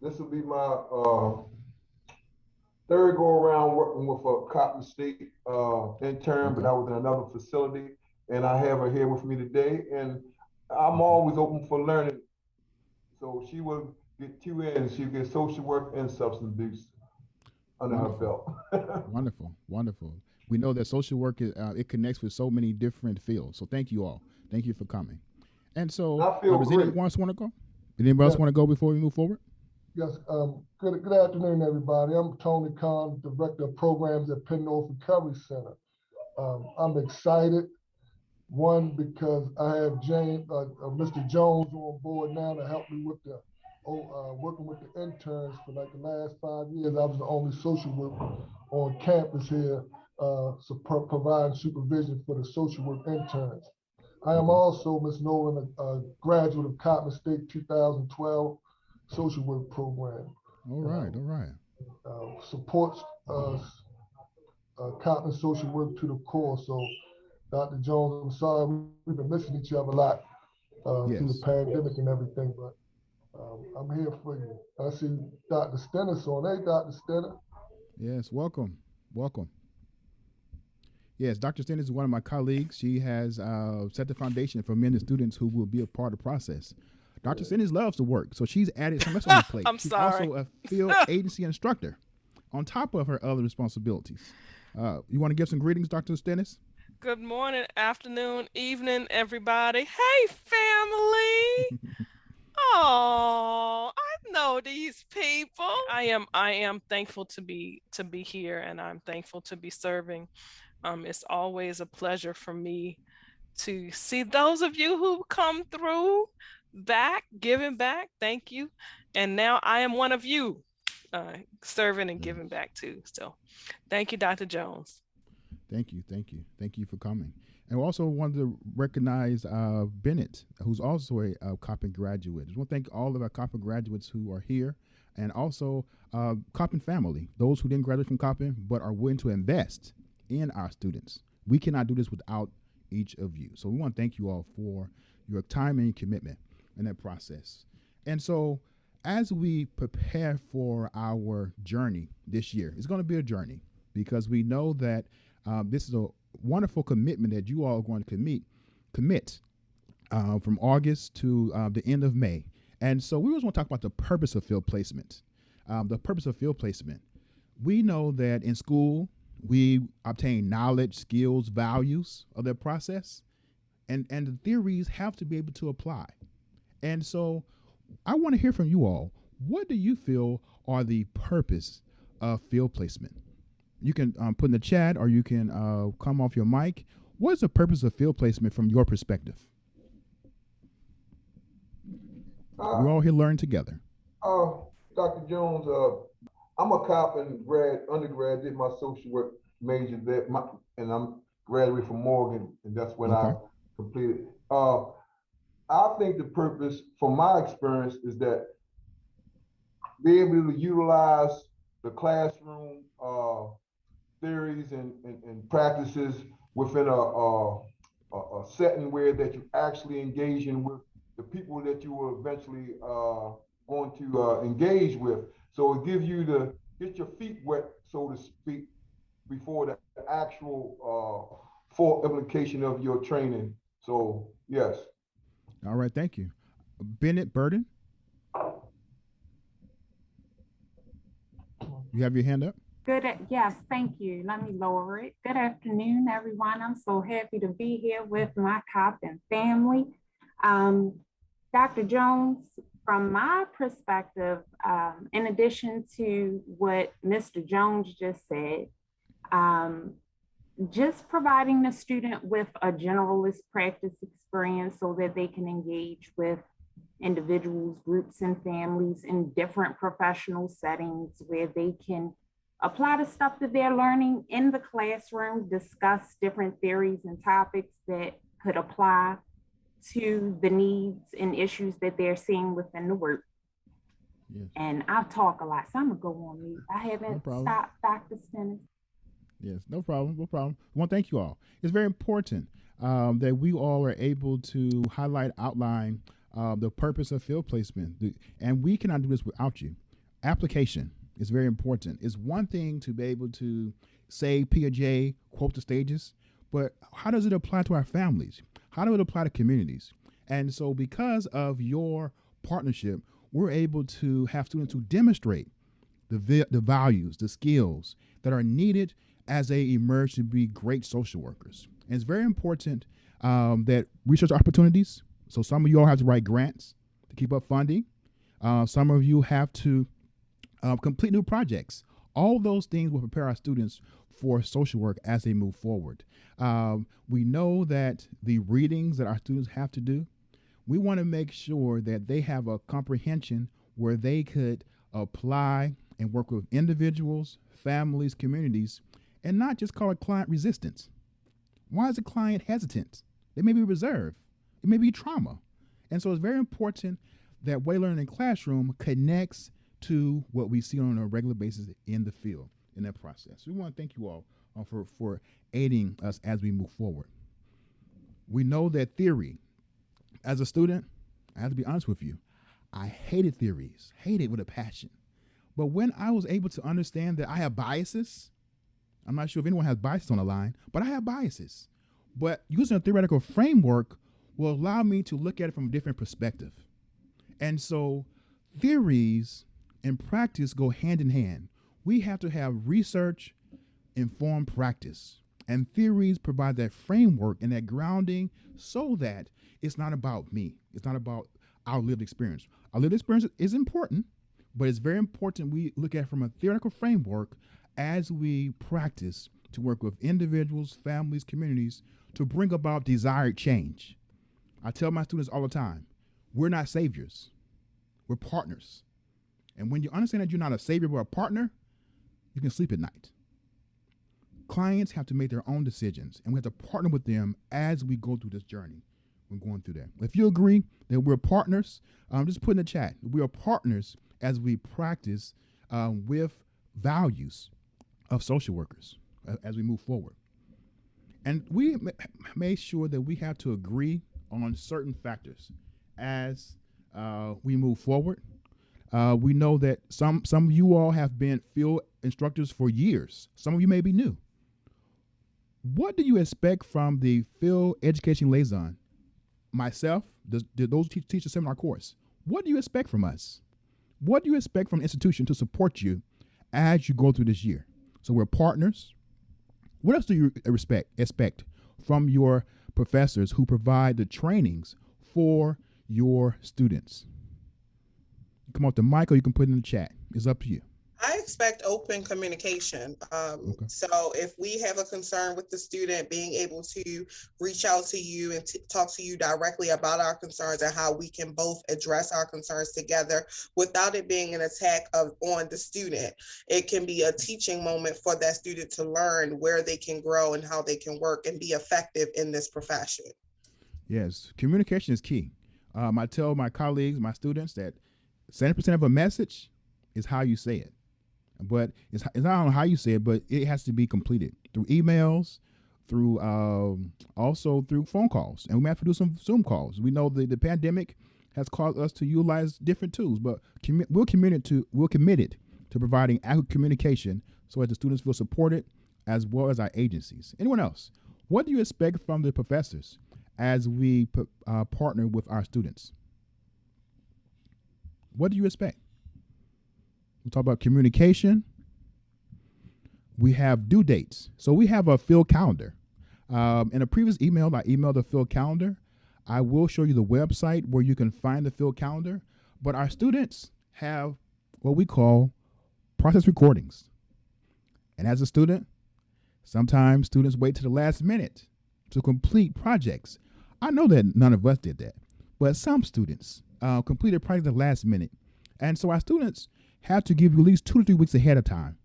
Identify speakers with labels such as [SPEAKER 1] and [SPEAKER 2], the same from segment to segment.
[SPEAKER 1] This will be my third go around working with a Cotton State intern, but
[SPEAKER 2] Okay.
[SPEAKER 1] I was in another facility, and I have her here with me today. And I'm always open for learning. So she will get two ends. She'll get social work and substance abuse under her
[SPEAKER 2] Wonderful.
[SPEAKER 1] belt.
[SPEAKER 2] Wonderful. Wonderful. We know that social work it connects with so many different fields. So thank you all. Thank you for coming. And so,
[SPEAKER 1] I feel
[SPEAKER 2] does
[SPEAKER 1] great.
[SPEAKER 2] anyone else want to go? Anybody else
[SPEAKER 3] Yes,
[SPEAKER 2] want to go before we move forward?
[SPEAKER 3] yes. Good afternoon, everybody. I'm Tony Khan, Director of Programs at Penn North Recovery Center. I'm excited, one, because I have Mr. Jones on board now to help me with working with the interns for like the last 5 years. I was the only social worker on campus here, providing supervision for the social work interns. I am
[SPEAKER 2] Okay.
[SPEAKER 3] also, Ms. Nolan, a graduate of Cotton State 2012 social work program,
[SPEAKER 2] All
[SPEAKER 3] and
[SPEAKER 2] right. All right.
[SPEAKER 3] supports Cotton social work to the core. So, Dr. Jones, I'm sorry we've been missing each other a lot through the
[SPEAKER 2] Yes.
[SPEAKER 3] pandemic and everything, but I'm here for you. I see Dr. Stennis on. Hey, Dr. Stennis.
[SPEAKER 2] Yes. Welcome. Welcome. Yes, Dr. Stennis is one of my colleagues. She has set the foundation for many students who will be a part of the process. Dr. Stennis loves to work, so she's added so much on her plate.
[SPEAKER 4] I'm
[SPEAKER 2] She's
[SPEAKER 4] sorry.
[SPEAKER 2] also a field agency instructor on top of her other responsibilities. You want to give some greetings, Dr. Stennis?
[SPEAKER 4] Good morning, afternoon, evening, everybody. Hey, family. Oh, I know these people. I am thankful to be here, and I'm thankful to be serving. It's always a pleasure for me to see those of you who come through back, giving back. Thank you. And now I am one of you, serving and giving
[SPEAKER 2] Yes.
[SPEAKER 4] back too. So thank you, Dr. Jones.
[SPEAKER 2] Thank you, thank you, thank you for coming. And we also wanted to recognize Bennett, who's also a Coppin graduate. I want to thank all of our Coppin graduates who are here, and also Coppin family, those who didn't graduate from Coppin but are willing to invest in our students. We cannot do this without each of you. So we want to thank you all for your time and your commitment in that process. And so, as we prepare for our journey this year, it's going to be a journey because we know that this is a wonderful commitment that you all are going to commit from August to the end of May. And so we always want to talk about the purpose of field placement. The purpose of field placement. We know that in school we obtain knowledge, skills, values of the process, and the theories have to be able to apply. And so I want to hear from you all. What do you feel are the purpose of field placement? You can put in the chat or you can come off your mic. What is the purpose of field placement from your perspective?
[SPEAKER 1] uh,
[SPEAKER 2] We're all here learning together.
[SPEAKER 1] uh, Dr. Jones, I'm a cop and undergrad, did my social work major there, and I'm graduated from Morgan, and that's when I
[SPEAKER 2] Okay.
[SPEAKER 1] completed. I think the purpose, from my experience, is that be able to utilize the classroom theories and practices within a setting where that you actually engaging with the people that you will eventually going to engage with. So it gives you to get your feet wet, so to speak, before the actual full implication of your training. So yes.
[SPEAKER 2] All right. Thank you. Bennett Burden, you have your hand up.
[SPEAKER 5] Yes, thank you. Let me lower it. Good afternoon, everyone. I'm so happy to be here with my cop and family. Um, Dr. Jones, from my perspective, in addition to what Mr. Jones just said, um, just providing the student with a generalist practice experience so that they can engage with individuals, groups, and families in different professional settings where they can apply the stuff that they're learning in the classroom, discuss different theories and topics that could apply to the needs and issues that they're seeing within the work.
[SPEAKER 2] Yes.
[SPEAKER 5] And I talk a lot, so I'm gonna go on mute. I
[SPEAKER 2] No
[SPEAKER 5] haven't
[SPEAKER 2] problem.
[SPEAKER 5] stopped, Dr. Stennis.
[SPEAKER 2] Yes. No problem. No problem. I want to thank you all. It's very important that we all are able to highlight, outline the purpose of field placement. And we cannot do this without you. application is very important. It's one thing to be able to say P or J, quote the stages, but how does it apply to our families? How does it apply to communities? And so because of your partnership, we're able to have students who demonstrate the values, the skills that are needed as they emerge to be great social workers. And it's very important that research opportunities. So some of you all have to write grants to keep up funding. Some of you have to complete new projects. All those things will prepare our students for social work as they move forward. We know that the readings that our students have to do, we want to make sure that they have a comprehension where they could apply and work with individuals, families, communities, and not just call it client resistance. Why is the client hesitant? They may be reserved. It may be trauma. And so it's very important that way learning in classroom connects to what we see on a regular basis in the field in that process. We want to thank you all for aiding us as we move forward. We know that theory, as a student, I have to be honest with you, I hated theories, hated with a passion. But when I was able to understand that I have biases, I'm not sure if anyone has biases on the line, but I have biases. But using a theoretical framework will allow me to look at it from a different perspective. And so theories and practice go hand in hand. We have to have research informed practice. And theories provide that framework and that grounding so that it's not about me. It's not about our lived experience. Our lived experience is important, but it's very important we look at it from a theoretical framework as we practice to work with individuals, families, communities to bring about desired change. I tell my students all the time, we're not saviors, we're partners. And when you understand that you're not a savior but a partner, you can sleep at night. Clients have to make their own decisions, and we have to partner with them as we go through this journey. We're going through that. If you agree that we're partners, just put in the chat. We are partners as we practice with values of social workers as we move forward. And we made sure that we have to agree on certain factors as we move forward. We know that some of you all have been field instructors for years. Some of you may be new. What do you expect from the field education liaison? Myself, those teach a seminar course. What do you expect from us? What do you expect from an institution to support you as you go through this year? So we're partners. What else do you expect from your professors who provide the trainings for your students? Come off the mic or you can put it in the chat. It's up to you.
[SPEAKER 6] I expect open communication.
[SPEAKER 2] Okay.
[SPEAKER 6] So if we have a concern with the student, being able to reach out to you and talk to you directly about our concerns and how we can both address our concerns together without it being an attack on the student. It can be a teaching moment for that student to learn where they can grow and how they can work and be effective in this profession. Yes,
[SPEAKER 2] communication is key. I tell my colleagues, my students that 70% of a message is how you say it. But it's not on how you say it, but it has to be completed through emails, through also through phone calls. And we may have to do some Zoom calls. We know the pandemic has caused us to utilize different tools, but we're committed to providing adequate communication so that the students feel supported as well as our agencies. Anyone else? What do you expect from the professors as we partner with our students? What do you expect? We talk about communication. We have due dates. So we have a field calendar. In a previous email, I emailed the field calendar. I will show you the website where you can find the field calendar. But our students have what we call process recordings. And as a student, sometimes students wait to the last minute to complete projects. I know that none of us did that, but some students completed projects at the last minute. And so our students have to give you at least 2 to 3 weeks ahead of time.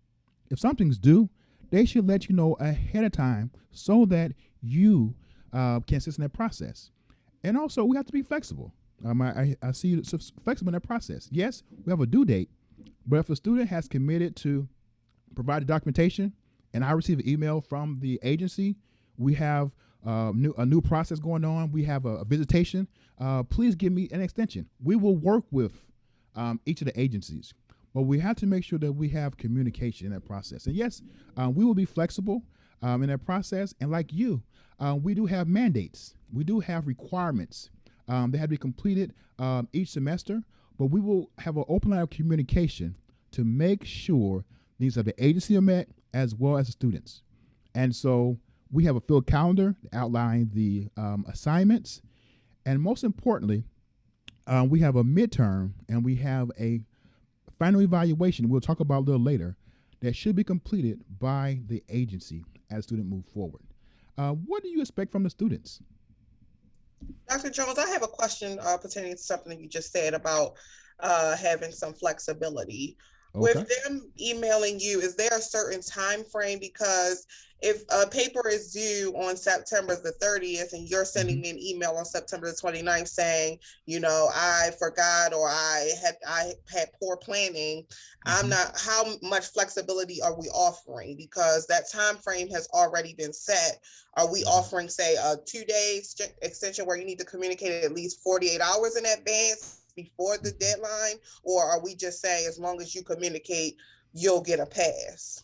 [SPEAKER 2] If something's due, they should let you know ahead of time so that you can assist in that process. And also, we have to be flexible. I see you flexible in that process. Yes, we have a due date, but if a student has committed to provide the documentation and I receive an email from the agency, we have a new process going on, we have a visitation, please give me an extension. We will work with each of the agencies. but we have to make sure that we have communication in that process. And yes, we will be flexible in that process. And like you, we do have mandates. We do have requirements that have to be completed each semester, but we will have an open line of communication to make sure needs of the agency are met as well as the students. And so we have a field calendar outlining the assignments. And most importantly, we have a midterm and we have a final evaluation we'll talk about a little later that should be completed by the agency as students move forward. What do you expect from the students?
[SPEAKER 6] Dr. Jones, I have a question pertaining to something you just said about having some flexibility.
[SPEAKER 2] Okay.
[SPEAKER 6] With them emailing you, is there a certain time frame? Because if a paper is due on September the 30th and you're sending me an email on September the 29th saying, you know, I forgot or I had poor planning, I'm not, how much flexibility are we offering? Because that time frame has already been set. Are we offering, say, a 2-day extension where you need to communicate at least 48 hours in advance before the deadline? Or are we just saying as long as you communicate, you'll get a pass?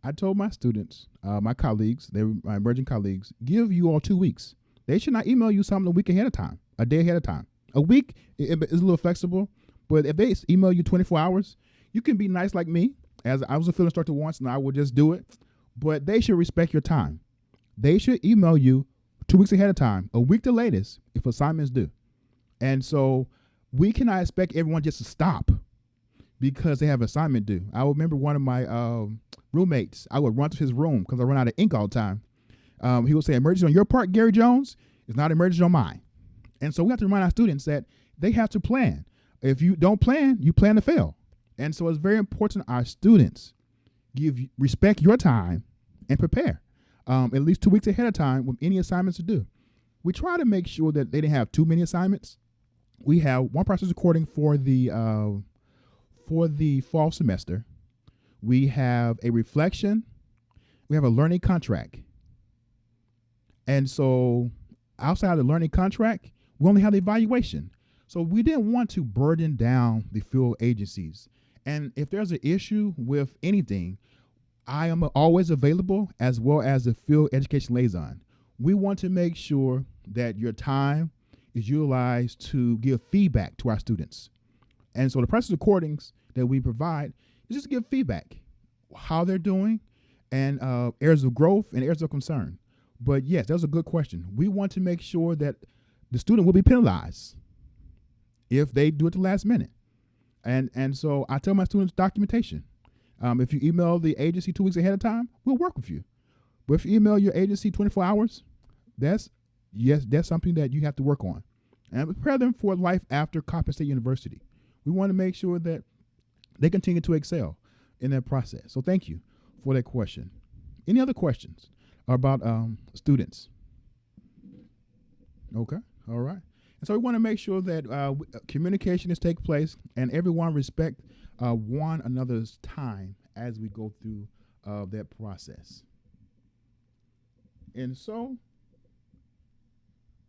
[SPEAKER 2] I told my students, my colleagues, they were my emerging colleagues, give you all 2 weeks. They should not email you something a week ahead of time, a day ahead of time. A week is a little flexible, but if they email you 24 hours, you can be nice like me, as I was a field instructor once and I would just do it, but they should respect your time. They should email you 2 weeks ahead of time, a week the latest, if assignments due. And so we cannot expect everyone just to stop because they have assignment due. I remember one of my roommates, I would run to his room because I run out of ink all the time. He would say, emergency on your part, Gary Jones, is not emergency on mine. And so we have to remind our students that they have to plan. If you don't plan, you plan to fail. And so it's very important our students respect your time and prepare at least 2 weeks ahead of time with any assignments to do. We try to make sure that they didn't have too many assignments. We have one process recording for the fall semester. We have a reflection. We have a learning contract. And so outside of the learning contract, we only have the evaluation. So we didn't want to burden down the field agencies. And if there's an issue with anything, I am always available as well as the field education liaison. We want to make sure that your time is utilized to give feedback to our students. And so the process recordings that we provide is just to give feedback, how they're doing, and areas of growth and areas of concern. But yes, that was a good question. We want to make sure that the student will be penalized if they do it the last minute. And so I tell my students documentation. If you email the agency 2 weeks ahead of time, we'll work with you. But if you email your agency 24 hours, that's something that you have to work on. And prepare them for life after Coppin State University. We want to make sure that they continue to excel in that process. So thank you for that question. Any other questions about students? Okay, all right. And so we want to make sure that communication is taking place and everyone respect one another's time as we go through that process. And so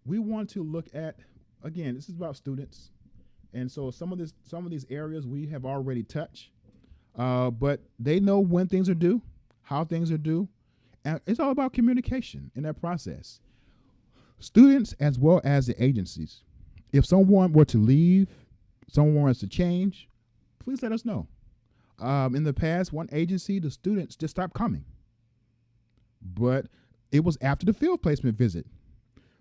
[SPEAKER 2] we want to look at, again, this is about students. And so some of these areas we have already touched, but they know when things are due, how things are due, and it's all about communication in that process. Students as well as the agencies, if someone were to leave, someone wants to change, please let us know. In the past, one agency, the students just stopped coming. But it was after the field placement visit.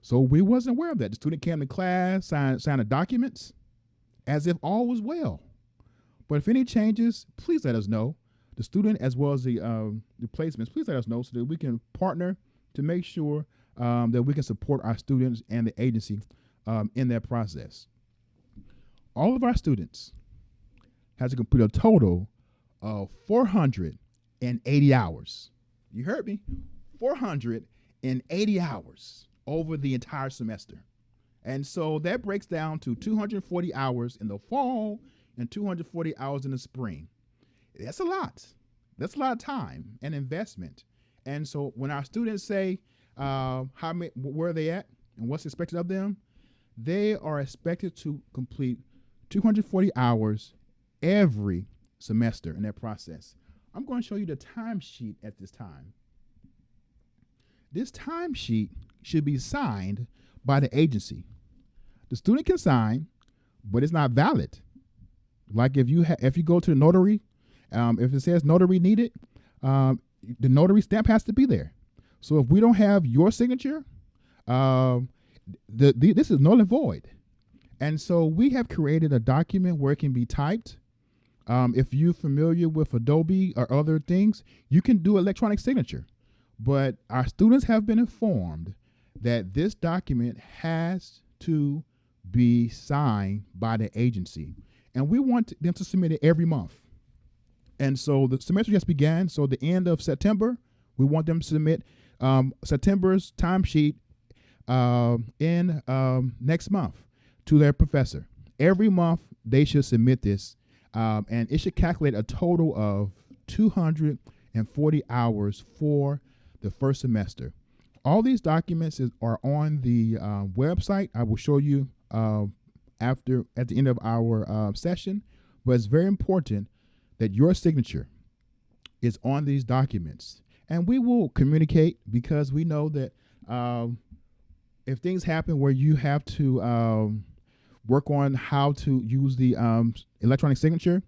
[SPEAKER 2] So we wasn't aware of that. The student came to class, signed the documents, as if all was well. But if any changes, please let us know. The student as well as the placements, please let us know so that we can partner to make sure that we can support our students and the agency in that process. All of our students has to complete a total of 480 hours. You heard me, 480 hours over the entire semester. And so that breaks down to 240 hours in the fall and 240 hours in the spring. That's a lot. That's a lot of time and investment. And so when our students say where are they at and what's expected of them, they are expected to complete 240 hours every semester in that process. I'm going to show you the timesheet at this time. This timesheet should be signed by the agency. The student can sign, but it's not valid. Like if you go to the notary, if it says notary needed, the notary stamp has to be there. So if we don't have your signature, this is null and void. And so we have created a document where it can be typed. If you're familiar with Adobe or other things, you can do electronic signature. But our students have been informed that this document has to be signed by the agency. And we want them to submit it every month. And so the semester just began. So the end of September, we want them to submit September's timesheet in next month to their professor. Every month they should submit this, and it should calculate a total of 240 hours for the first semester. All these documents are on the website. I will show you at the end of our session, but it's very important that your signature is on these documents. And we will communicate, because we know that if things happen where you have to work on how to use the electronic signature,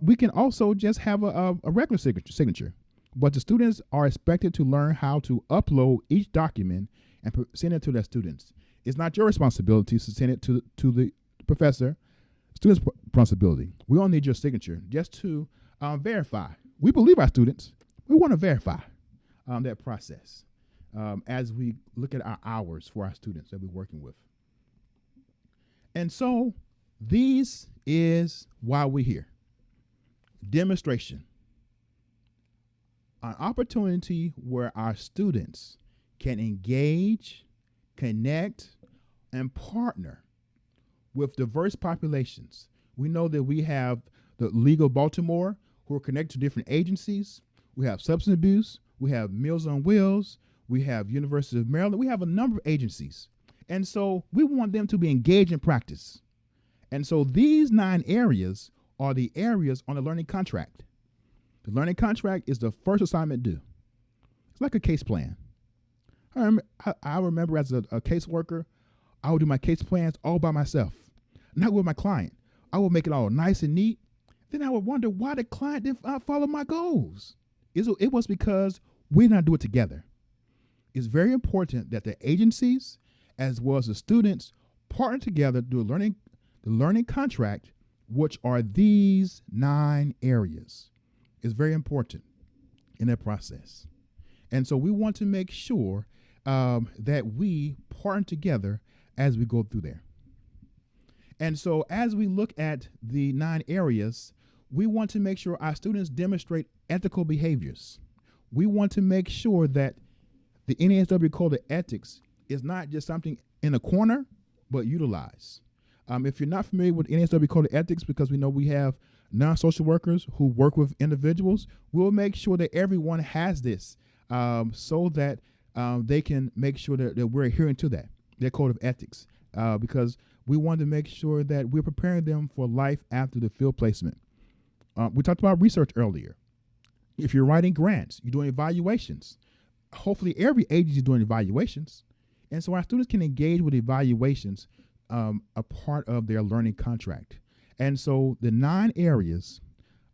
[SPEAKER 2] we can also just have a regular signature. But the students are expected to learn how to upload each document and send it to their students. It's not your responsibility to send it to the professor. Students' responsibility. We all need your signature just to verify. We believe our students. We want to verify that process as we look at our hours for our students that we're working with. And so this is why we're here. Demonstration. An opportunity where our students can engage, connect, and partner with diverse populations. We know that we have the League of Baltimore, who are connected to different agencies. We have substance abuse. We have Meals on Wheels. We have University of Maryland. We have a number of agencies. And so we want them to be engaged in practice. And so these 9 areas are the areas on the learning contract. The learning contract is the first assignment due. It's like a case plan. I remember as a caseworker, I would do my case plans all by myself, not with my client. I would make it all nice and neat. Then I would wonder why the client didn't follow my goals. It was because we did not do it together. It's very important that the agencies as well as the students partner together to do the learning contract, which are these 9 areas. It's very important in that process. And so we want to make sure that we partner together as we go through there. And so as we look at the 9 areas, we want to make sure our students demonstrate ethical behaviors. We want to make sure that the NASW Code of Ethics is not just something in a corner, but utilized. If you're not familiar with NASW Code of Ethics, because we know we have non-social workers who work with individuals, we'll make sure that everyone has this so that they can make sure that we're adhering to their code of ethics, because we want to make sure that we're preparing them for life after the field placement. We talked about research earlier. If you're writing grants, you're doing evaluations. Hopefully every agency is doing evaluations. And so our students can engage with evaluations, a part of their learning contract. And so the 9 areas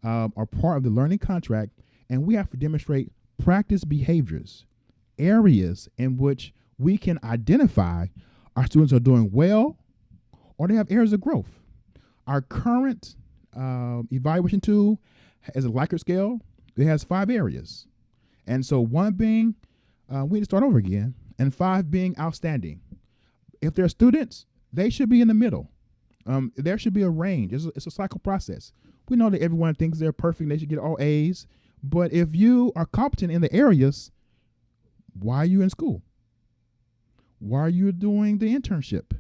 [SPEAKER 2] are part of the learning contract, and we have to demonstrate practice behaviors, areas in which we can identify our students are doing well or they have areas of growth. Our current evaluation tool is a Likert scale. It has 5 areas. And so 1 being, we need to start over again, and 5 being outstanding. If they're students, they should be in the middle. There should be a range. It's a cycle process. We know that everyone thinks they're perfect. They should get all A's. But if you are competent in the areas, why are you in school? Why are you doing the internship?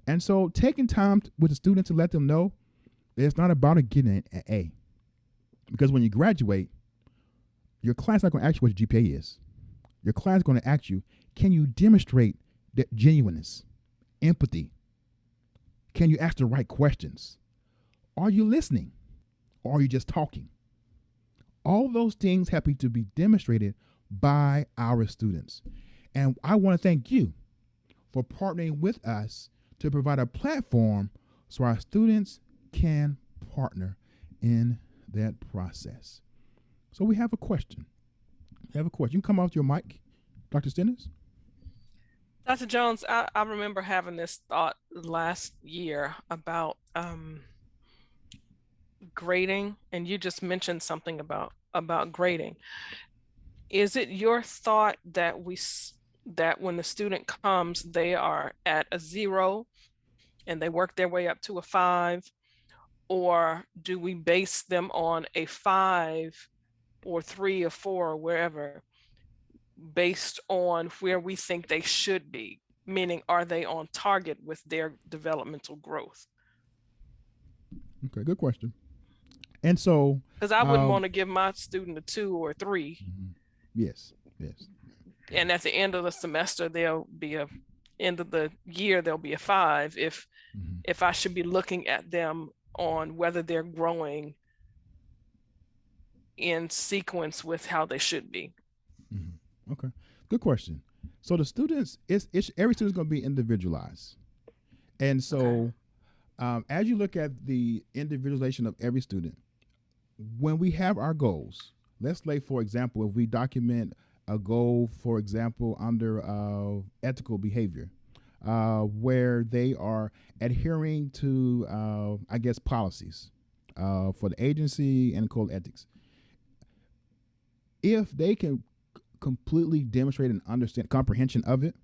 [SPEAKER 2] And so taking time with the students to let them know that it's not about getting an A. Because when you graduate, your class is not going to ask you what your GPA is. Your class is going to ask you, can you demonstrate that genuineness, empathy? Can you ask the right questions? Are you listening? or are you just talking? All those things have to be demonstrated by our students. And I want to thank you for partnering with us to provide a platform so our students can partner in that process. So we have a question. You can come off your mic, Dr. Stennis.
[SPEAKER 4] Dr. Jones, I remember having this thought last year about grading, and you just mentioned something about grading. Is it your thought that that when the student comes, they are at a 0 and they work their way up to a 5, or do we base them on a 5 or 3 or 4 or wherever, based on where we think they should be? Meaning, are they on target with their developmental growth?
[SPEAKER 2] Okay, good question. And so,
[SPEAKER 4] because I wouldn't want to give my student a 2 or 3.
[SPEAKER 2] Yes.
[SPEAKER 4] And at the end of the semester, there'll be end of the year, there'll be a 5 if I should be looking at them on whether they're growing in sequence with how they should be.
[SPEAKER 2] Okay, good question. So the students, every student's going to be individualized. And so as you look at the individualization of every student, when we have our goals, let's say, for example, if we document a goal, for example, under ethical behavior, where they are adhering to, policies for the agency and code of ethics. If they can completely demonstrate and understand comprehension of it,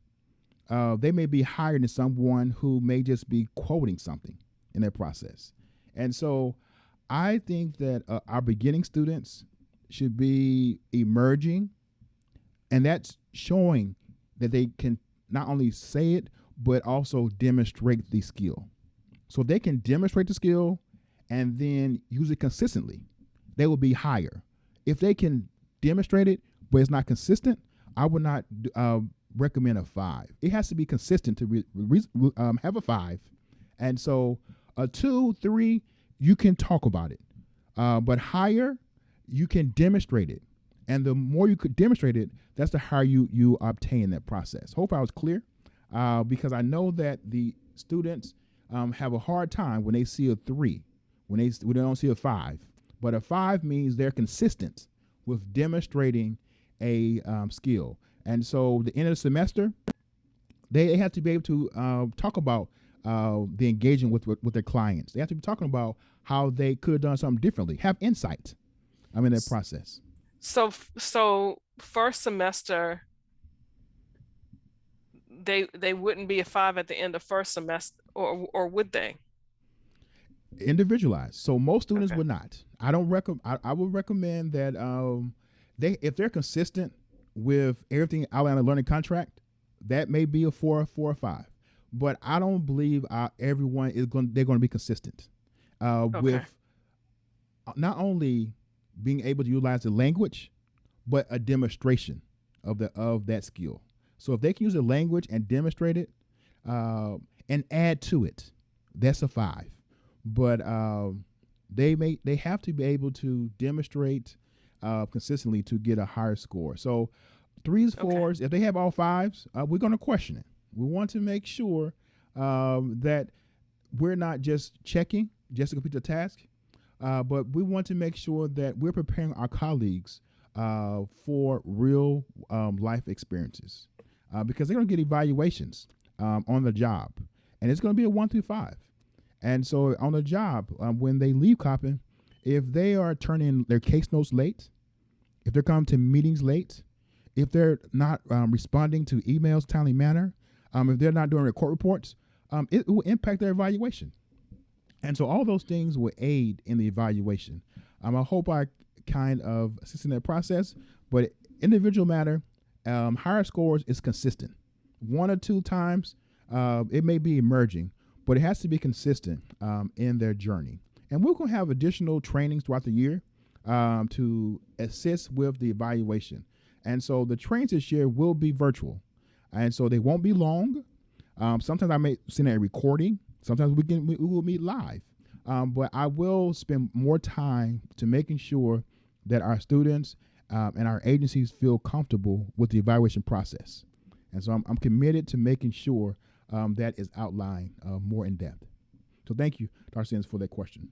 [SPEAKER 2] they may be higher than someone who may just be quoting something in their process. And so I think that our beginning students should be emerging, and that's showing that they can not only say it, but also demonstrate the skill. So if they can demonstrate the skill and then use it consistently, they will be higher. If they can demonstrate it, but it's not consistent, I would not recommend a 5. It has to be consistent to have a 5. And so a 2, 3, you can talk about it. But higher, you can demonstrate it. And the more you could demonstrate it, that's the higher you obtain that process. Hope I was clear, because I know that the students have a hard time when they see a 3, when they don't see a 5. But a 5 means they're consistent with demonstrating a skill. And so the end of the semester, they have to be able to talk about the engagement with their clients. They have to be talking about how they could have done something differently, have insight in their process.
[SPEAKER 4] So first semester, they wouldn't be a 5 at the end of first semester, or would they?
[SPEAKER 2] Individualized. So most students would not. I don't recommend. I would recommend that if they're consistent with everything outlined in the learning contract, that may be a 4 or 5. But I don't believe everyone they're going to be consistent with not only being able to utilize the language, but a demonstration of that skill. So if they can use the language and demonstrate it and add to it, that's a 5. But they have to be able to demonstrate consistently to get a higher score. So 3s, 4s, if they have all 5s, we're going to question it. We want to make sure that we're not just checking just to complete the task, but we want to make sure that we're preparing our colleagues for real life experiences, because they're going to get evaluations on the job, and it's going to be a 1 through 5. And so on the job, when they leave Coppin, if they are turning their case notes late, if they're coming to meetings late, if they're not responding to emails timely manner, if they're not doing report reports, it will impact their evaluation. And so all those things will aid in the evaluation. I hope I kind of assist in that process, but individual matter, higher scores is consistent. 1 or 2 times, it may be emerging, but it has to be consistent in their journey. And we're going to have additional trainings throughout the year to assist with the evaluation. And so the trainings this year will be virtual. And so they won't be long. Sometimes I may send a recording. Sometimes we will meet live. But I will spend more time to making sure that our students and our agencies feel comfortable with the evaluation process. And so I'm committed to making sure that is outlined more in depth. So thank you, Dr. Sims, for that question.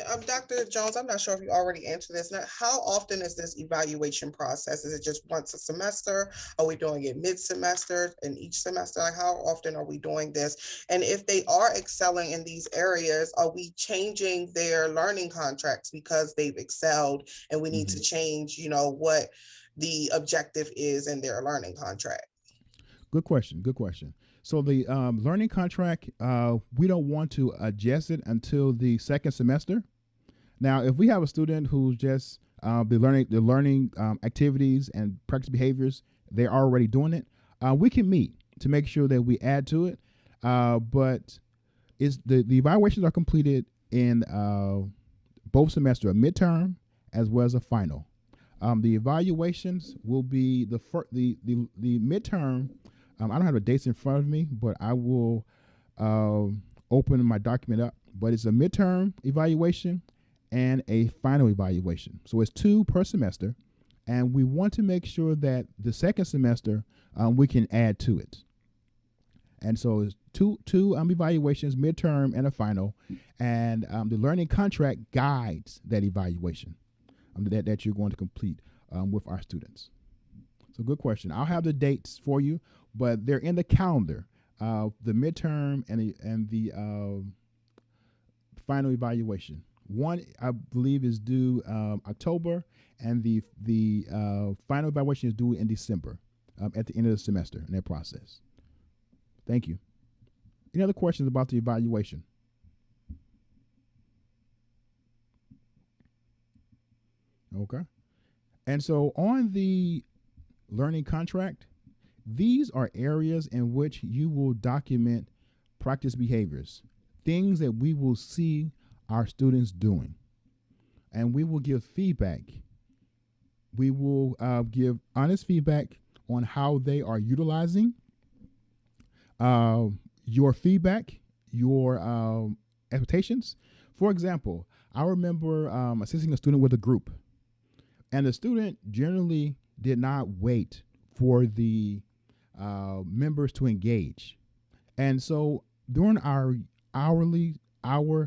[SPEAKER 6] And Dr. Jones, I'm not sure if you already answered this. Now, how often is this evaluation process? Is it just once a semester? Are we doing it mid-semester and each semester? Like, how often are we doing this? And if they are excelling in these areas, are we changing their learning contracts because they've excelled and we need to change, what the objective is in their learning contract?
[SPEAKER 2] Good question. Good question. So the learning contract, we don't want to adjust it until the second semester. Now, if we have a student who's just the learning activities and practice behaviors, they're already doing it, we can meet to make sure that we add to it. But is the evaluations are completed in both semester, a midterm as well as a final. The evaluations will be the midterm. I don't have the dates in front of me, but I will open my document up. But it's a midterm evaluation and a final evaluation. So it's 2 per semester. And we want to make sure that the second semester we can add to it. And so it's two evaluations, midterm and a final. And the learning contract guides that evaluation that you're going to complete with our students. So good question. I'll have the dates for you, but they're in the calendar. The midterm and the final evaluation. One, I believe, is due October, and the final evaluation is due in December at the end of the semester in that process. Thank you. Any other questions about the evaluation? Okay. And so on the learning contract, these are areas in which you will document practice behaviors, things that we will see our students doing. And we will give feedback. We will give honest feedback on how they are utilizing your feedback, your expectations. For example, I remember assisting a student with a group, and the student generally did not wait for the members to engage. And so during our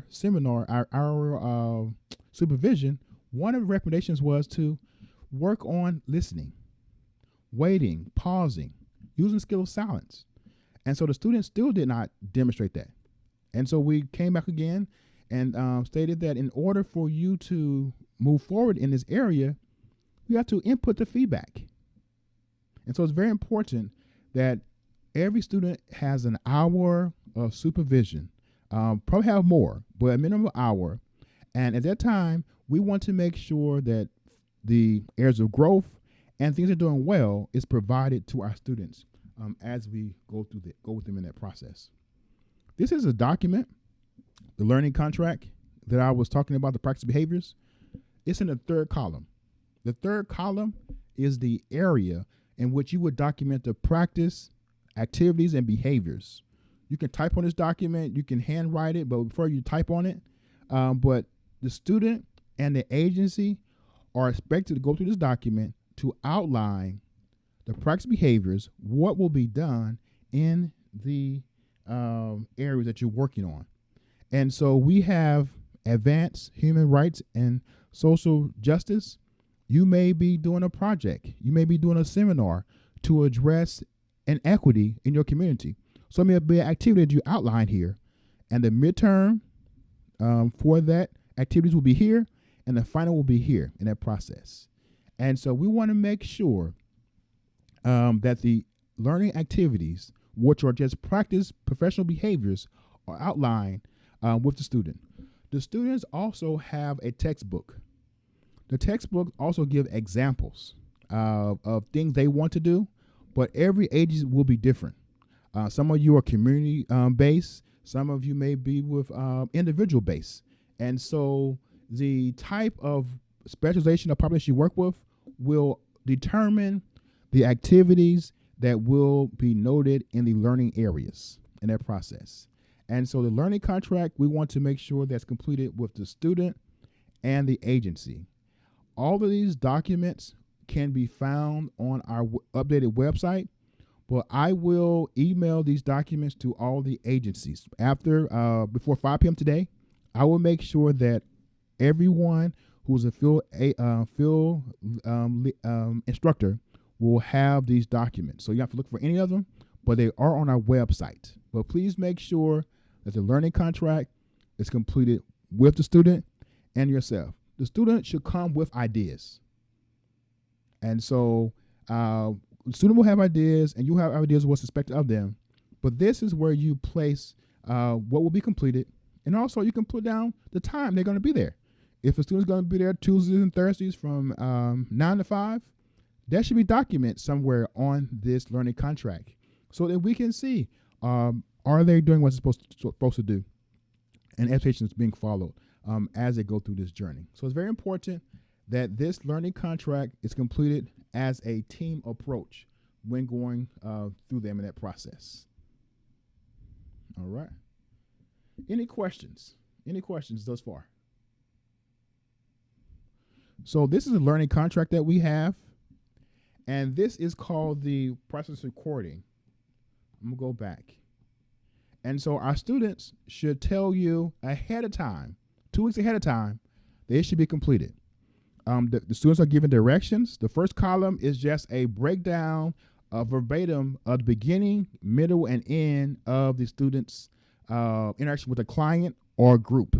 [SPEAKER 2] seminar, our supervision, one of the recommendations was to work on listening, waiting, pausing, using skill of silence. And so the students still did not demonstrate that. And so we came back again and stated that in order for you to move forward in this area, you have to input the feedback. And so it's very important that every student has an hour of supervision, probably have more, but a minimum hour. And at that time, we want to make sure that the areas of growth and things they're doing well is provided to our students as we go with them in that process. This is a document, the learning contract that I was talking about, the practice behaviors. It's in the third column. The third column is the area in which you would document the practice, activities, and behaviors. You can type on this document, you can handwrite it, but before you type on it, but the student and the agency are expected to go through this document to outline the practice behaviors, what will be done in the areas that you're working on. And so we have advanced human rights and social justice. You may be doing a project. You may be doing a seminar to address inequity in your community. So it may be an activity that you outline here. And the midterm for that activities will be here, and the final will be here in that process. And so we want to make sure that the learning activities, which are just practice professional behaviors, are outlined with the student. The students also have a textbook. The textbook also give examples of things they want to do, but every agency will be different. Some of you are community based. Some of you may be with individual based. And so the type of specialization of population you work with will determine the activities that will be noted in the learning areas in that process. And so the learning contract, we want to make sure that's completed with the student and the agency. All of these documents can be found on our updated website, but I will email these documents to all the agencies. Before 5 p.m. today, I will make sure that everyone who's a field instructor will have these documents. So you have to look for any of them, but they are on our website. But please make sure that the learning contract is completed with the student and yourself. The student should come with ideas. And so the student will have ideas, and you have ideas of what's expected of them. But this is where you place what will be completed, and also you can put down the time they're going to be there. If a student's going to be there Tuesdays and Thursdays from 9 to 5, that should be documented somewhere on this learning contract so that we can see, are they doing what they're supposed to do? And education is being followed as they go through this journey. So it's very important that this learning contract is completed as a team approach when going through them in that process. All right. Any questions? Any questions thus far? So this is a learning contract that we have, and this is called the process recording. I'm gonna go back. And so our students should tell you ahead of time, 2 weeks ahead of time, they should be completed. The students are given directions. The first column is just a breakdown of verbatim of the beginning, middle, and end of the student's interaction with a client or group.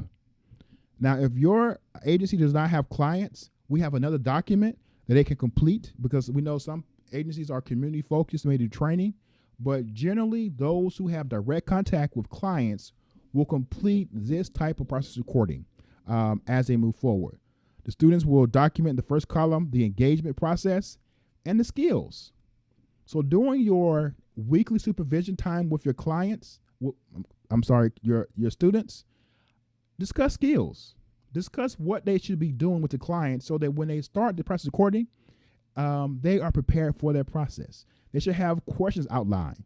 [SPEAKER 2] Now, if your agency does not have clients, we have another document that they can complete, because we know some agencies are community focused, may do training, but generally those who have direct contact with clients will complete this type of process recording as they move forward. The students will document in the first column the engagement process and the skills. So during your weekly supervision time with your clients, your students, discuss skills. Discuss what they should be doing with the client so that when they start the process recording, they are prepared for their process. They should have questions outlined.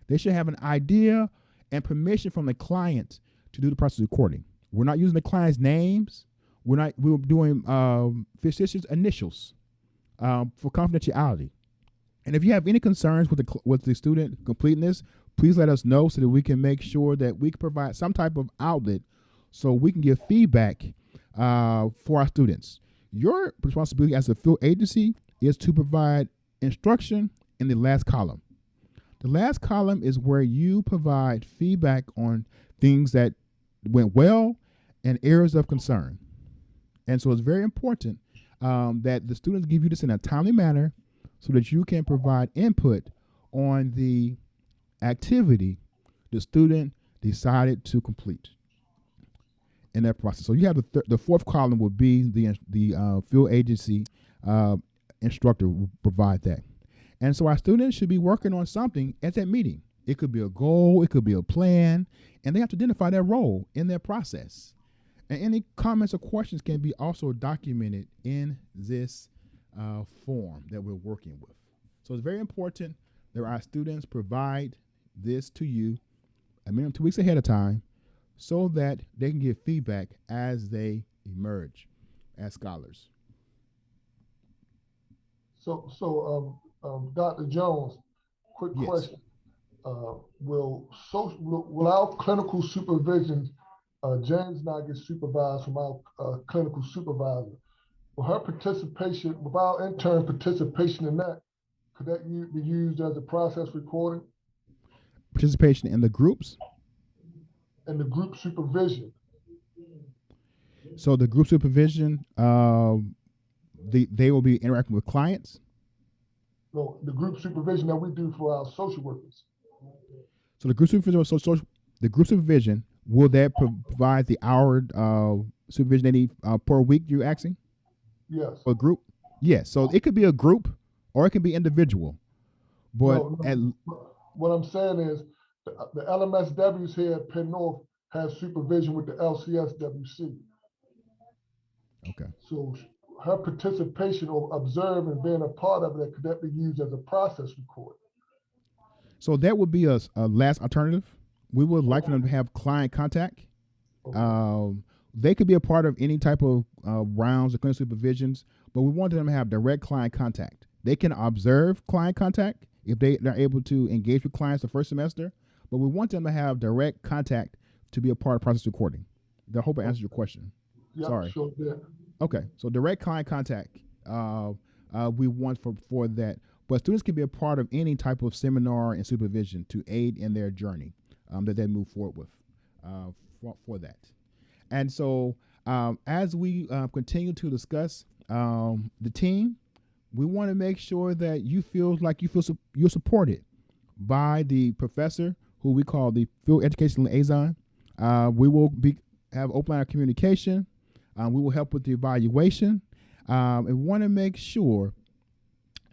[SPEAKER 2] They should have an idea and permission from the client to do the process recording. We're not using the client's names. We're doing fictitious initials for confidentiality. And if you have any concerns with the student completing this, please let us know so that we can make sure that we can provide some type of outlet so we can give feedback for our students. Your responsibility as a field agency is to provide instruction in the last column. The last column is where you provide feedback on things that went well and areas of concern. And so it's very important that the students give you this in a timely manner so that you can provide input on the activity the student decided to complete in that process. So you have the fourth column would be the field agency instructor will provide that. And so our students should be working on something at that meeting. It could be a goal, it could be a plan, and they have to identify their role in their process. And any comments or questions can be also documented in this form that we're working with. So it's very important that our students provide this to you a minimum 2 weeks ahead of time so that they can give feedback as they emerge as scholars.
[SPEAKER 3] So, Dr. Jones, quick
[SPEAKER 2] Yes.
[SPEAKER 3] question. Will our clinical supervision, James and I get supervised from our clinical supervisor, will her participation, with our intern participation in that, could that be used as a process recording?
[SPEAKER 2] Participation in the groups?
[SPEAKER 3] And the group supervision.
[SPEAKER 2] So the group supervision, they will be interacting with clients?
[SPEAKER 3] No, the group supervision that we do for our social workers.
[SPEAKER 2] So the group supervision, will that provide the hour supervision they need per week, you're asking?
[SPEAKER 3] Yes.
[SPEAKER 2] A group? Yes. So it could be a group or it can be individual. But
[SPEAKER 3] what I'm saying is the LMSWs here at Penn North have supervision with the LCSWC.
[SPEAKER 2] Okay.
[SPEAKER 3] So her participation or observing, being a part of it, could that be used as a process recording?
[SPEAKER 2] So that would be a last alternative We would like for them to have client contact.
[SPEAKER 3] Okay.
[SPEAKER 2] They could be a part of any type of rounds or clinical supervisions, but we want them to have direct client contact. They can observe client contact if they're able to engage with clients the first semester, but we want them to have direct contact to be a part of process recording. I hope I answered your question.
[SPEAKER 3] Yep,
[SPEAKER 2] Sorry.
[SPEAKER 3] sure did.
[SPEAKER 2] Okay, so direct client contact, we want for that, but students can be a part of any type of seminar and supervision to aid in their journey that they move forward with for that. And so as we continue to discuss the team, we want to make sure that you feel like you're supported by the professor who we call the field education liaison. We will have open line of communication. We will help with the evaluation. And we want to make sure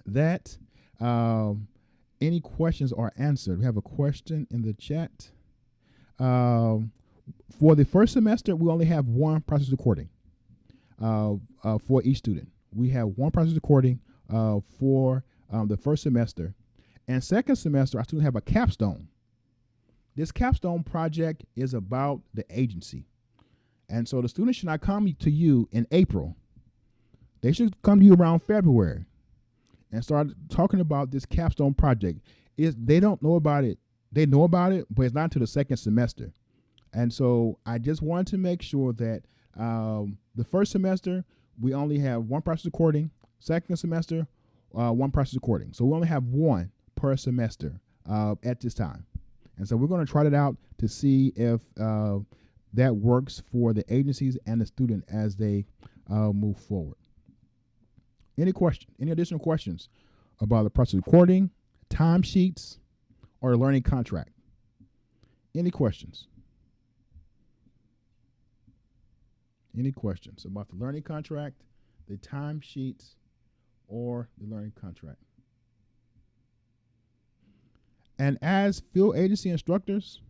[SPEAKER 2] that any questions are answered. We have a question in the chat. For the first semester, we only have one process recording for each student. We have one process recording for the first semester. And second semester, our students have a capstone. This capstone project is about the agency. And so the students should not come to you in April. They should come to you around February and start talking about this capstone project. They don't know about it. They know about it, but it's not until the second semester. And so I just wanted to make sure that the first semester, we only have one process recording. Second semester, one process recording. So we only have one per semester at this time. And so we're going to try it out to see if that works for the agencies and the student as they move forward. Any additional questions about the process recording, timesheets, or the learning contract? Any questions? Any questions about the learning contract, the timesheets, or the learning contract? And as field agency instructors,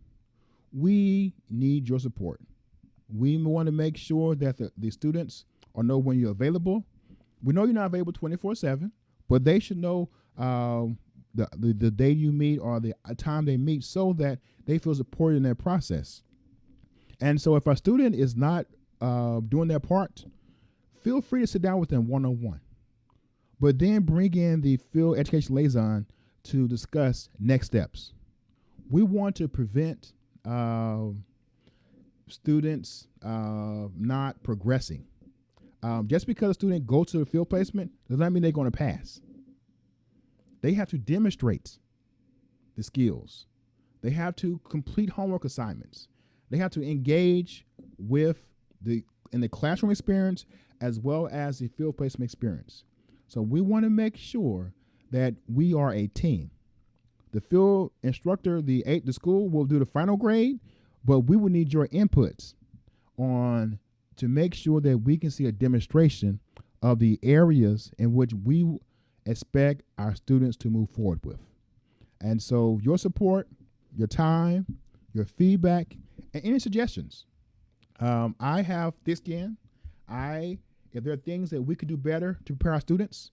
[SPEAKER 2] we need your support. We want to make sure that the students know when you're available. We know you're not available 24/7, but they should know the day you meet or the time they meet so that they feel supported in their process. And so if a student is not doing their part, feel free to sit down with them one-on-one. But then bring in the field education liaison to discuss next steps. We want to prevent students not progressing. Just because a student goes to the field placement does not mean they're going to pass. They have to demonstrate the skills. They have to complete homework assignments. They have to engage in the classroom experience as well as the field placement experience. So we want to make sure that we are a team. The field instructor, the school will do the final grade, but we will need your inputs to make sure that we can see a demonstration of the areas in which we expect our students to move forward with. And so your support, your time, your feedback, and any suggestions. I have thick skin. If there are things that we could do better to prepare our students,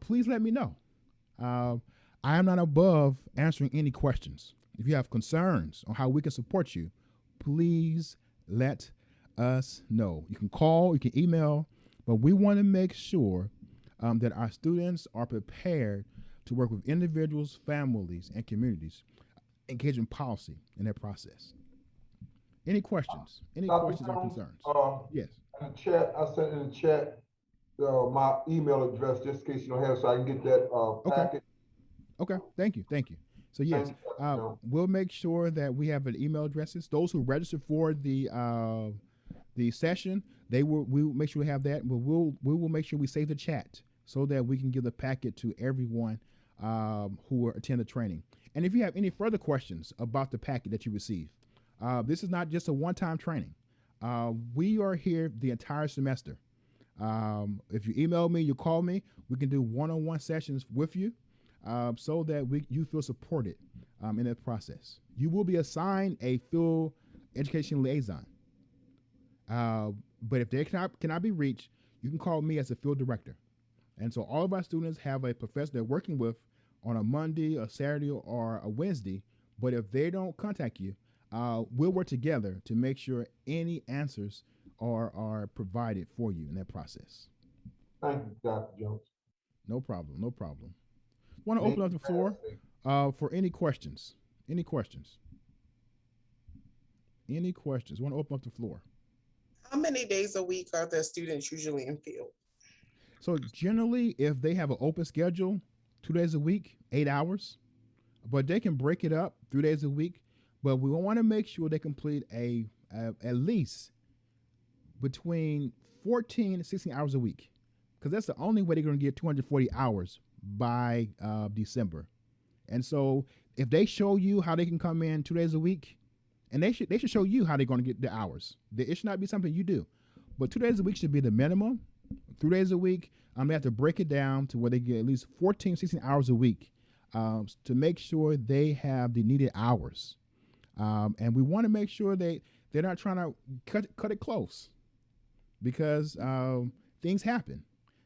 [SPEAKER 2] please let me know. I am not above answering any questions. If you have concerns on how we can support you, please let us know. You can call, you can email, but we want to make sure that our students are prepared to work with individuals, families, and communities, engaging policy in their process. Any questions? Any questions or concerns? Yes.
[SPEAKER 1] In the chat, I sent in the chat my email address just in case you don't have it, so I can get that packet.
[SPEAKER 2] Okay. Thank you. So yes, we'll make sure that we have an email addresses. Those who register for the session, we will make sure we have that. But we will make sure we save the chat so that we can give the packet to everyone who attend the training. And if you have any further questions about the packet that you receive, this is not just a one-time training. We are here the entire semester. If you email me, you call me, we can do one-on-one sessions with you so that you feel supported in that process. You will be assigned a field education liaison. But if they cannot be reached, you can call me as a field director. And so all of our students have a professor they're working with on a Monday, a Saturday, or a Wednesday. But if they don't contact you, we'll work together to make sure any answers are provided for you in that process.
[SPEAKER 1] Thank you, Dr. Jones.
[SPEAKER 2] No problem. No problem. Want to
[SPEAKER 1] Thank
[SPEAKER 2] open up
[SPEAKER 1] you,
[SPEAKER 2] the floor
[SPEAKER 1] Madam
[SPEAKER 2] for any questions? Any questions? Any questions? Want to open up the floor?
[SPEAKER 6] How many days a week are the students usually in field?
[SPEAKER 2] So generally, if they have an open schedule, 2 days a week, 8 hours, but they can break it up 3 days a week. But we want to make sure they complete at least between 14 and 16 hours a week, because that's the only way they're going to get 240 hours by December. And so if they show you how they can come in 2 days a week, and they should show you how they're going to get the hours. It should not be something you do, but 2 days a week should be the minimum. 3 days a week, they have to break it down to where they get at least 14, 16 hours a week to make sure they have the needed hours. And we want to make sure they're not trying to cut it close, because things happen.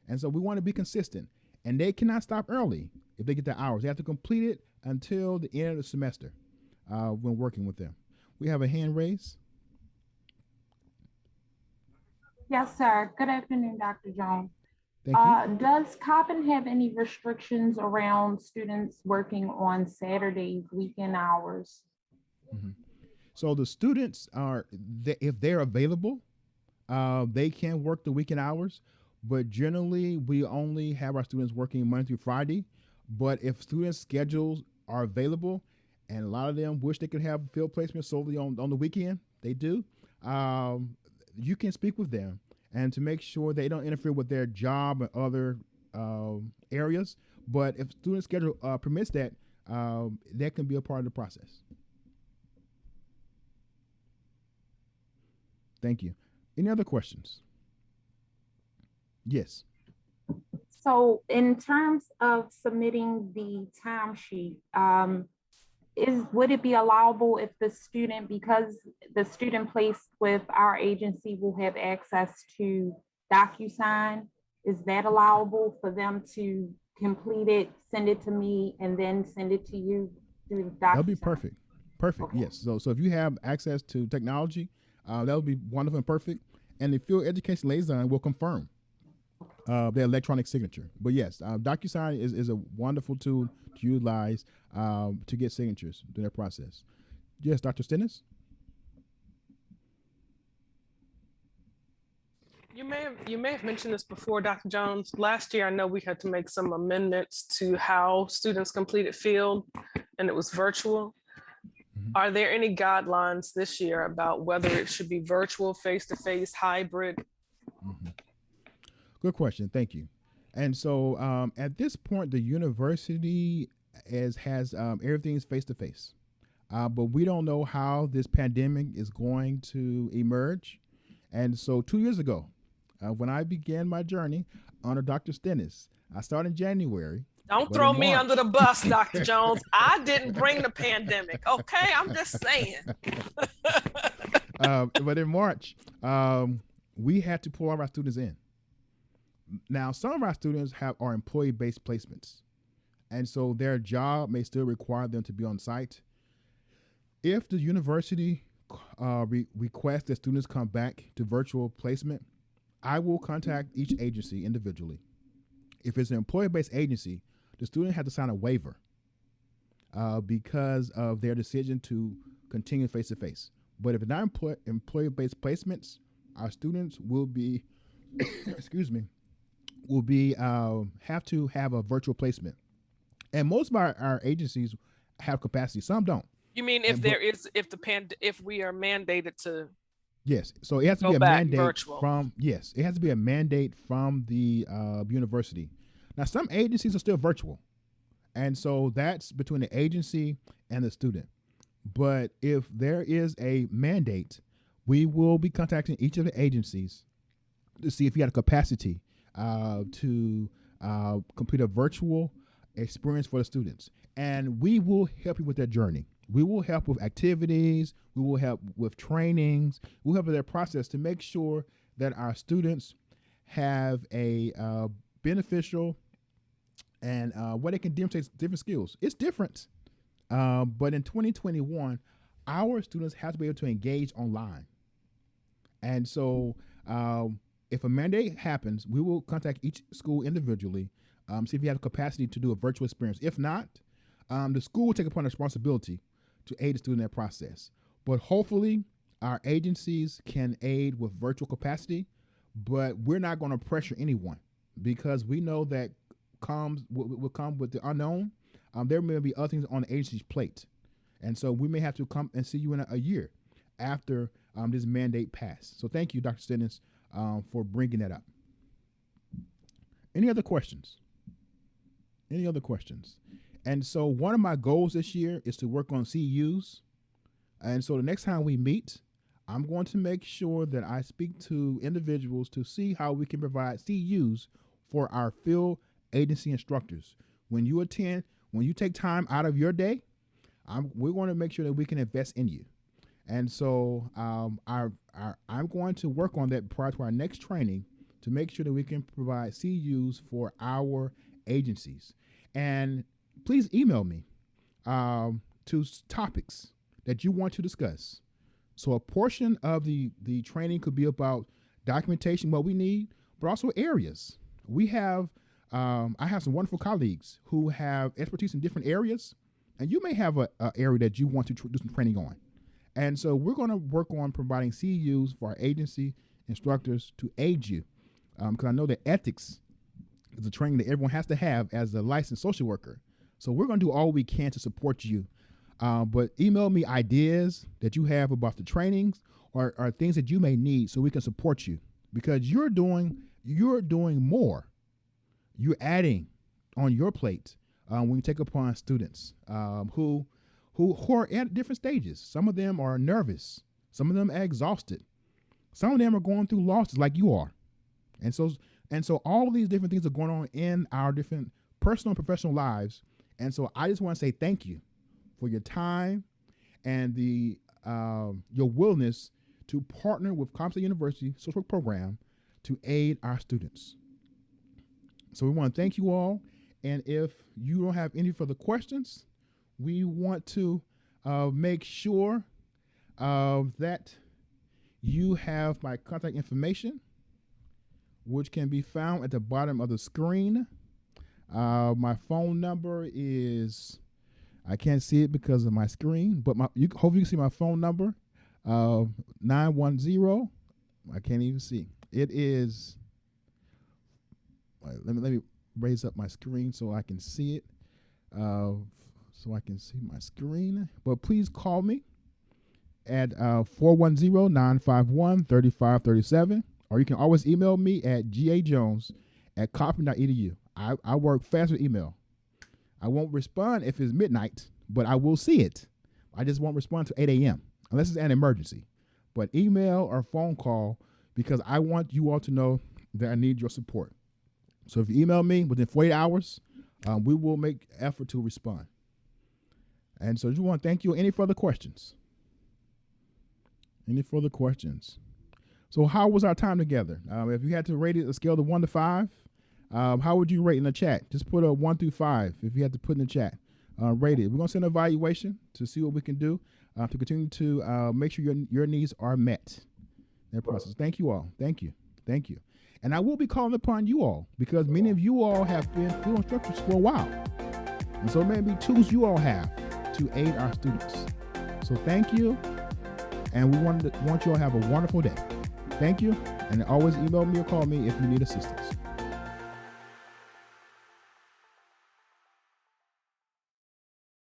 [SPEAKER 2] And so we want to be consistent, and they cannot stop early if they get the hours. They have to complete it until the end of the semester when working with them. We have a hand raised.
[SPEAKER 5] Yes, sir. Good afternoon, Dr. Jones.
[SPEAKER 2] Thank you.
[SPEAKER 5] Does Coppin have any restrictions around students working on Saturdays, weekend hours?
[SPEAKER 2] Mm-hmm. So the students if they're available, they can work the weekend hours, but generally we only have our students working Monday through Friday. But if students' schedules are available, and a lot of them wish they could have field placement solely on the weekend, they do. You can speak with them and to make sure they don't interfere with their job and other areas. But if student schedule permits that, that can be a part of the process. Thank you. Any other questions? Yes.
[SPEAKER 5] So in terms of submitting the timesheet, would it be allowable if the student, because the student placed with our agency will have access to DocuSign, is that allowable for them to complete it, send it to me, and then send it to you through DocuSign?
[SPEAKER 2] That'll be perfect. Perfect.
[SPEAKER 5] Okay.
[SPEAKER 2] Yes. So if you have access to technology, that would be wonderful and perfect. And the field education liaison will confirm the electronic signature. But yes, DocuSign is a wonderful tool to utilize to get signatures during that process. Yes, Dr. Stennis?
[SPEAKER 4] You may have mentioned this before, Dr. Jones. Last year, I know we had to make some amendments to how students completed field, and it was virtual. Mm-hmm. Are there any guidelines this year about whether it should be virtual, face-to-face, hybrid?
[SPEAKER 2] Mm-hmm. Good question. Thank you. And so at this point, the university has everything's face-to-face, but we don't know how this pandemic is going to emerge. And so 2 years ago, when I began my journey under Dr. Stennis, I started in January.
[SPEAKER 4] Don't throw me under the bus, Dr. Jones. I didn't bring the pandemic, okay? I'm just saying.
[SPEAKER 2] But in March, we had to pull all of our students in. Now, some of our students are employee-based placements, and so their job may still require them to be on site. If the university requests that students come back to virtual placement, I will contact each agency individually. If it's an employee-based agency, the student has to sign a waiver because of their decision to continue face-to-face. But if it's not employee-based placements, our students will be, excuse me, have to have a virtual placement. And most of our agencies have capacity. Some don't.
[SPEAKER 4] You mean if if we are mandated to?
[SPEAKER 2] Yes. So it has to be a mandate virtual. It has to be a mandate from the university. Now, some agencies are still virtual. And so that's between the agency and the student. But if there is a mandate, we will be contacting each of the agencies to see if you have a capacity to complete a virtual experience for the students. And we will help you with that journey. We will help with activities. We will help with trainings. We'll help with their process to make sure that our students have a beneficial and where they can demonstrate different skills. It's different. But in 2021, our students have to be able to engage online. And so if a mandate happens, we will contact each school individually, see if you have the capacity to do a virtual experience. If not, the school will take upon the responsibility to aid the student in that process. But hopefully, our agencies can aid with virtual capacity, but we're not going to pressure anyone because we know that will come with the unknown. There may be other things on the agency's plate. And so we may have to come and see you in a year after this mandate passed. So thank you, Dr. Students, for bringing that up. Any other questions? Any other questions? And so one of my goals this year is to work on CUs. And so the next time we meet, I'm going to make sure that I speak to individuals to see how we can provide CUs for our field agency instructors. When you take time out of your day, we're going to make sure that we can invest in you. And so I'm going to work on that prior to our next training to make sure that we can provide CUs for our agencies. And please email me to topics that you want to discuss. So a portion of the training could be about documentation, what we need, but also areas. We have, I have some wonderful colleagues who have expertise in different areas, and you may have an area that you want to do some training on. And so we're going to work on providing CUs for our agency instructors to aid you. Because I know that ethics is a training that everyone has to have as a licensed social worker. So we're going to do all we can to support you. But email me ideas that you have about the trainings or things that you may need so we can support you, because you're doing more. You're adding on your plate when you take upon students who are at different stages. Some of them are nervous. Some of them are exhausted. Some of them are going through losses like you are. And so all of these different things are going on in our different personal and professional lives. And so I just want to say thank you for your time and your willingness to partner with Compton University Social Work Program to aid our students. So we want to thank you all. And if you don't have any further questions, we want to make sure that you have my contact information, which can be found at the bottom of the screen. My phone number is, I can't see it because of my screen, but hopefully you can see my phone number, 910. I can't even see. It is, let me raise up my screen so I can see it, so I can see my screen. But please call me at 410-951-3537, or you can always email me at gajones@coppin.edu. I work fast with email. I won't respond if it's midnight, but I will see it. I just won't respond to 8 a.m. unless it's an emergency. But email or phone call, because I want you all to know that I need your support. So if you email me within 48 hours, we will make effort to respond. And so I just want to thank you. Any further questions? Any further questions? So how was our time together? If you had to rate it a scale of 1 to 5, how would you rate in the chat? Just put a 1 through 5 if you had to put in the chat. Rate it. We're going to send an evaluation to see what we can do to continue to make sure your needs are met in that process. Thank you all. Thank you. Thank you. And I will be calling upon you all, because many of you all have been field instructors for a while. And so maybe tools you all have to aid our students. So thank you. And we want you all to have a wonderful day. Thank you. And always email me or call me if you need assistance.